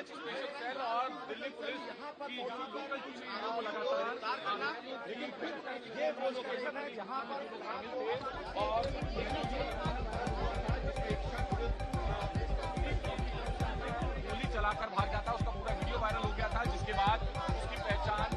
और दिल्ली पुलिस यहाँ पर लेकिन फिर ये वो लोकेशन है जहाँ पर और गोली चलाकर भाग जाता है, उसका पूरा वीडियो वायरल हो गया था, जिसके बाद उसकी पहचान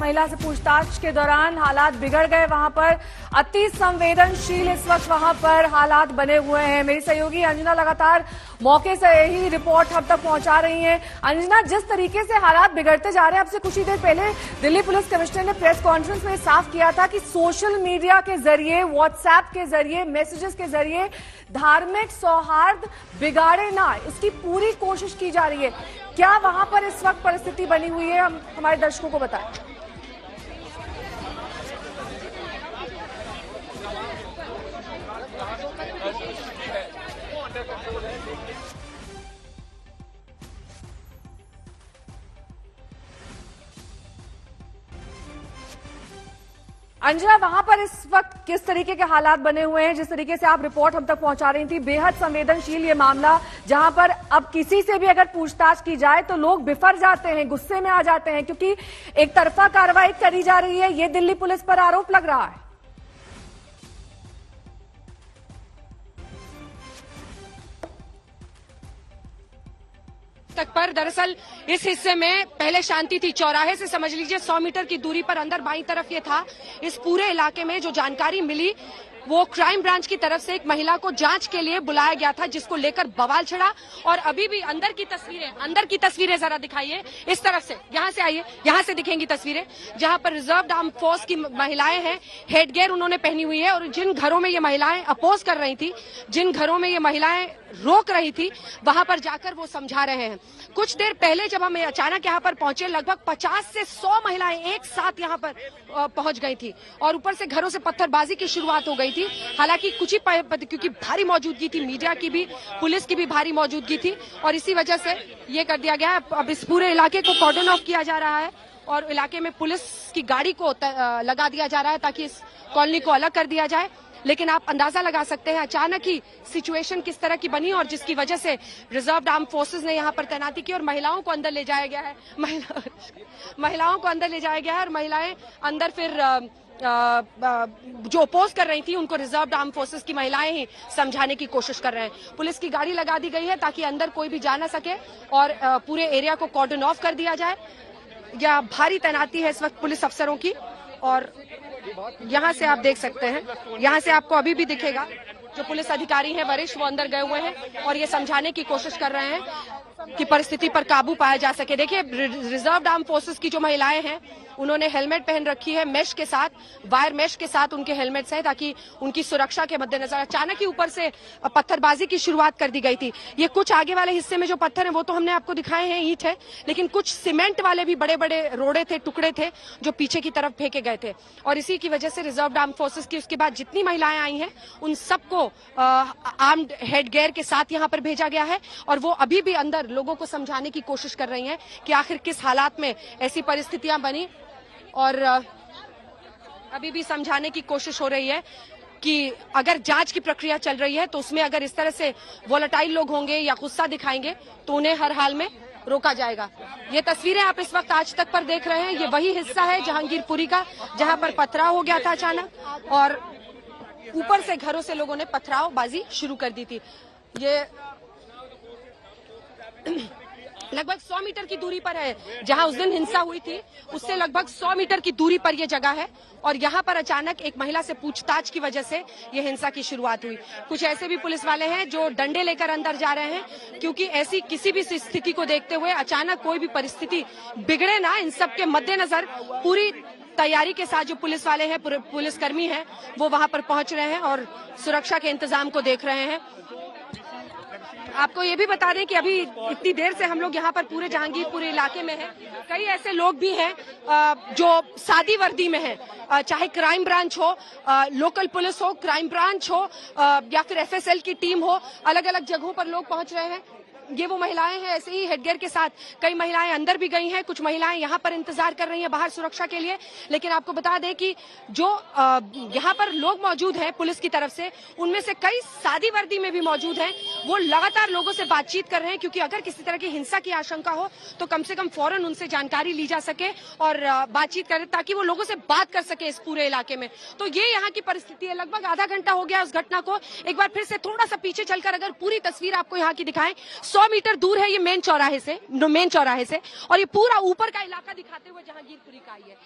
महिला से पूछताछ के दौरान हालात बिगड़ गए। वहां पर अति संवेदनशील इस वक्त वहां पर हालात बने हुए हैं। मेरी सहयोगी अंजना लगातार मौके से ही रिपोर्ट हम तक पहुंचा रही हैं। अंजना, जिस तरीके से हालात बिगड़ते जा रहे हैं, अब से कुछ ही देर पहले दिल्ली पुलिस कमिश्नर ने प्रेस कॉन्फ्रेंस में साफ किया था कि सोशल मीडिया के जरिए, व्हाट्सएप के जरिए, मैसेजेस के जरिए धार्मिक सौहार्द बिगाड़े ना, इसकी पूरी कोशिश की जा रही है। क्या वहां पर इस वक्त परिस्थिति बनी हुई है, हम हमारे दर्शकों को बताएं। अंजना, वहां पर इस वक्त किस तरीके के हालात बने हुए हैं? जिस तरीके से आप रिपोर्ट हम तक पहुंचा रही थी, बेहद संवेदनशील ये मामला, जहां पर अब किसी से भी अगर पूछताछ की जाए तो लोग बिफर जाते हैं, गुस्से में आ जाते हैं, क्योंकि एक तरफा कार्रवाई करी जा रही है, ये दिल्ली पुलिस पर आरोप लग रहा है। तक पर दरअसल इस हिस्से में पहले शांति थी। चौराहे से समझ लीजिए 100 मीटर की दूरी पर अंदर बाईं तरफ ये था। इस पूरे इलाके में जो जानकारी मिली वो क्राइम ब्रांच की तरफ से एक महिला को जांच के लिए बुलाया गया था, जिसको लेकर बवाल छिड़ा। और अभी भी अंदर की तस्वीरें जरा दिखाइए इस तरफ से, यहाँ से आइए, यहाँ से दिखेंगी तस्वीरें जहाँ पर रिजर्व आर्म फोर्स की महिलाएं हैं। हेडगेयर उन्होंने पहनी हुई है और जिन घरों में ये महिलाएं अपोज कर रही थी, जिन घरों में ये महिलाएं रोक रही थी, वहां पर जाकर वो समझा रहे हैं। कुछ देर पहले जब हम अचानक यहाँ पर पहुंचे, लगभग 50 से 100 महिलाएं एक साथ यहाँ पर पहुंच गई थी और ऊपर से घरों से पत्थरबाजी की शुरुआत हो गई थी। हालांकि कुछ ही क्योंकि भारी मौजूदगी थी, मीडिया की भी, पुलिस की भी भारी मौजूदगी थी और इसी वजह से ये कर दिया गया। अब इस पूरे इलाके को कॉर्डन ऑफ किया जा रहा है और इलाके में पुलिस की गाड़ी को लगा दिया जा रहा है ताकि इस कॉलोनी को अलग कर दिया जाए। लेकिन आप अंदाजा लगा सकते हैं अचानक ही सिचुएशन किस तरह की बनी और जिसकी वजह से रिजर्व आर्म फोर्सेस ने यहाँ पर तैनाती की और महिलाओं को अंदर ले जाया गया है। महिलाओं को अंदर ले जाया गया है और महिलाएं अंदर फिर जो अपोज कर रही थी उनको रिजर्व आर्म फोर्सेस की महिलाएं ही समझाने की कोशिश कर रहे हैं। पुलिस की गाड़ी लगा दी गई है ताकि अंदर कोई भी जा ना सके और पूरे एरिया को कॉर्डन ऑफ कर दिया जाए। यह भारी तैनाती है इस वक्त पुलिस अफसरों की और यहाँ से आप देख सकते हैं, यहाँ से आपको अभी भी दिखेगा जो पुलिस अधिकारी हैं वरिष्ठ, वो अंदर गए हुए हैं और ये समझाने की कोशिश कर रहे हैं कि परिस्थिति पर काबू पाया जा सके। देखिए, रिजर्व आर्म फोर्सेस की जो महिलाएं हैं उन्होंने हेलमेट पहन रखी है, मेश के साथ, वायर मेश के साथ उनके हेलमेट्स हैं ताकि उनकी सुरक्षा के मद्देनजर। अचानक ही ऊपर से पत्थरबाजी की शुरुआत कर दी गई थी। ये कुछ आगे वाले हिस्से में जो पत्थर हैं वो तो हमने आपको दिखाए हैं, ईंट है, लेकिन कुछ सीमेंट वाले भी बड़े बड़े रोड़े थे, टुकड़े थे जो पीछे की तरफ फेंके गए थे और इसी की वजह से रिजर्व आर्म फोर्सेस की उसके बाद जितनी महिलाएं आई हैं उन सबको आर्म्ड हेडगेयर के साथ यहाँ पर भेजा गया है और वो अभी भी अंदर लोगों को समझाने की कोशिश कर रही हैं कि आखिर किस हालात में ऐसी परिस्थितियां बनी और अभी भी समझाने की कोशिश हो रही है कि अगर जांच की प्रक्रिया चल रही है तो उसमें अगर इस तरह से वोलेटाइल लोग होंगे या गुस्सा दिखाएंगे तो उन्हें हर हाल में रोका जाएगा। ये तस्वीरें आप इस वक्त आज तक पर देख रहे हैं, ये वही हिस्सा है जहांगीरपुरी का जहां पर पथराव हो गया था अचानक और ऊपर से घरों से लोगों ने पथरावबाजी शुरू कर दी थी। ये लगभग 100 मीटर की दूरी पर है जहां उस दिन हिंसा हुई थी, उससे लगभग 100 मीटर की दूरी पर यह जगह है और यहां पर अचानक एक महिला से पूछताछ की वजह से यह हिंसा की शुरुआत हुई। कुछ ऐसे भी पुलिस वाले हैं जो डंडे लेकर अंदर जा रहे हैं क्योंकि ऐसी किसी भी स्थिति को देखते हुए अचानक कोई भी परिस्थिति बिगड़े ना, इन सब के मद्देनजर पूरी तैयारी के साथ जो पुलिस वाले हैं, पुलिसकर्मी हैं, वो वहां पर पहुंच रहे हैं और सुरक्षा के इंतजाम को देख रहे हैं। आपको ये भी बता दें कि अभी इतनी देर से हम लोग यहाँ पर पूरे जहांगीरपुर इलाके में हैं। कई ऐसे लोग भी हैं जो सादी वर्दी में हैं, चाहे क्राइम ब्रांच हो, लोकल पुलिस हो, क्राइम ब्रांच हो या फिर एफएसएल की टीम हो, अलग अलग जगहों पर लोग पहुंच रहे हैं। ये वो महिलाएं हैं, ऐसे ही हेडगियर के साथ कई महिलाएं अंदर भी गई हैं, कुछ महिलाएं यहाँ पर इंतजार कर रही हैं बाहर सुरक्षा के लिए। लेकिन आपको बता दें कि जो यहाँ पर लोग मौजूद हैं पुलिस की तरफ से, उनमें से कई सादी वर्दी में भी मौजूद हैं। वो लगातार लोगों से बातचीत कर रहे हैं, क्योंकि अगर किसी तरह की हिंसा की आशंका हो तो कम से कम फौरन उनसे जानकारी ली जा सके और बातचीत करें, ताकि वो लोगों से बात कर सके इस पूरे इलाके में। तो ये यहाँ की परिस्थिति है। लगभग आधा घंटा हो गया उस घटना को। एक बार फिर से थोड़ा सा पीछे चलकर अगर पूरी तस्वीर आपको यहाँ की दिखाएं, 100 मीटर दूर है ये मेन चौराहे से, और ये पूरा ऊपर का इलाका दिखाते हुए जहांगीरपुरी का ही है।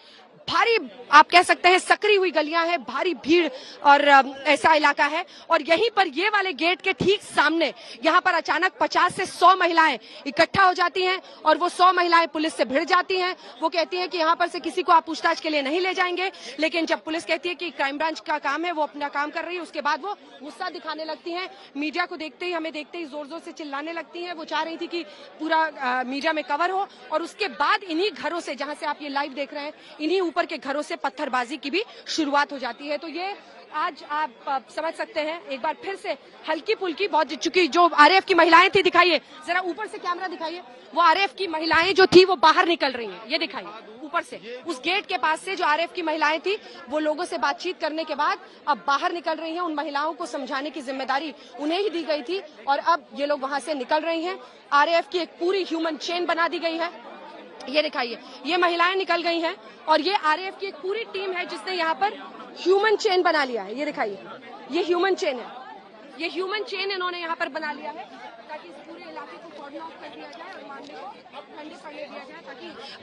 भारी आप कह सकते हैं सकरी हुई गलियां हैं, भारी भीड़ और ऐसा इलाका है। और यहीं पर ये वाले गेट के ठीक सामने यहाँ पर अचानक 50 से 100 महिलाएं इकट्ठा हो जाती हैं और वो 100 महिलाएं पुलिस से भिड़ जाती हैं। वो कहती हैं कि यहाँ पर से किसी को आप पूछताछ के लिए नहीं ले जाएंगे। लेकिन जब पुलिस कहती है कि क्राइम ब्रांच का काम है, वो अपना काम कर रही है, उसके बाद वो गुस्सा दिखाने लगती हैं। मीडिया को देखते ही, हमें देखते ही जोर जोर से चिल्लाने लगती हैं। वो चाह रही थी कि पूरा मीडिया में कवर हो। और उसके बाद इन्हीं घरों से, जहां से आप ये लाइव देख रहे हैं, इन्हीं ऊपर के घरों से पत्थरबाजी की भी शुरुआत हो जाती है। तो ये आज आप समझ सकते हैं, एक बार फिर से हल्की फुल्की बहुत, चूंकि जो आरएएफ की महिलाएं थी, दिखाइए जरा ऊपर से कैमरा दिखाइए, वो आरएएफ की महिलाएं जो थी वो बाहर निकल रही हैं। ये दिखाइए ऊपर से, उस गेट के पास से जो आरएएफ की महिलाएं थी वो लोगों से बातचीत करने के बाद अब बाहर निकल रही हैं। उन महिलाओं को समझाने की जिम्मेदारी उन्हें ही दी गई थी और अब ये लोग वहां से निकल रही हैं। आरएएफ की एक पूरी ह्यूमन चेन बना दी गई है। ये दिखाइए, ये महिलाएं निकल गई हैं और ये आरएएफ की एक पूरी टीम है जिसने यहाँ पर ह्यूमन चेन बना लिया है। ये दिखाइए, ये ह्यूमन चेन है, ये ह्यूमन चेन इन्होंने यहाँ पर बना लिया है ताकि इस पूरे इलाके को कॉर्डन ऑफ कर दिया जाए और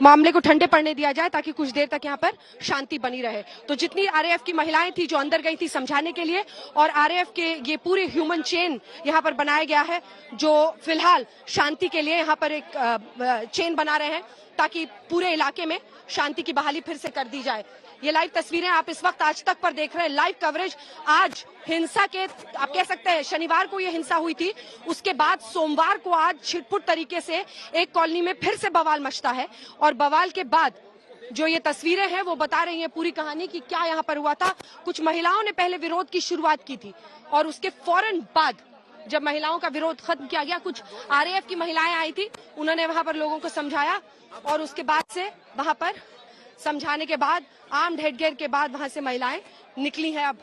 मामले को ठंडे पड़ने दिया जाए, ताकि कुछ देर तक यहाँ पर शांति बनी रहे। तो जितनी आरएएफ की महिलाएं थी जो अंदर गई थी समझाने के लिए, और आरएएफ के ये पूरे ह्यूमन चेन यहाँ पर बनाया गया है जो फिलहाल शांति के लिए यहाँ पर एक चेन बना रहे हैं ताकि पूरे इलाके में शांति की बहाली फिर से कर दी जाए। ये लाइव तस्वीरें आप इस वक्त आज तक पर देख रहे हैं, लाइव कवरेज। आज हिंसा के, आप कह सकते हैं शनिवार को ये हिंसा हुई थी, उसके बाद सोमवार को आज छिटपुट तरीके से एक कॉलोनी में फिर से बवाल मचता है। और बवाल के बाद जो ये तस्वीरें हैं वो बता रही हैं पूरी कहानी कि क्या यहाँ पर हुआ था। कुछ महिलाओं ने पहले विरोध की शुरुआत की थी और उसके फौरन बाद जब महिलाओं का विरोध खत्म किया गया, कुछ आरएएफ की महिलाएं आई थी, उन्होंने वहां पर लोगों को समझाया और उसके बाद से वहां पर समझाने के बाद आर्म्ड हेडगियर के बाद वहां से महिलाएं निकली हैं। अब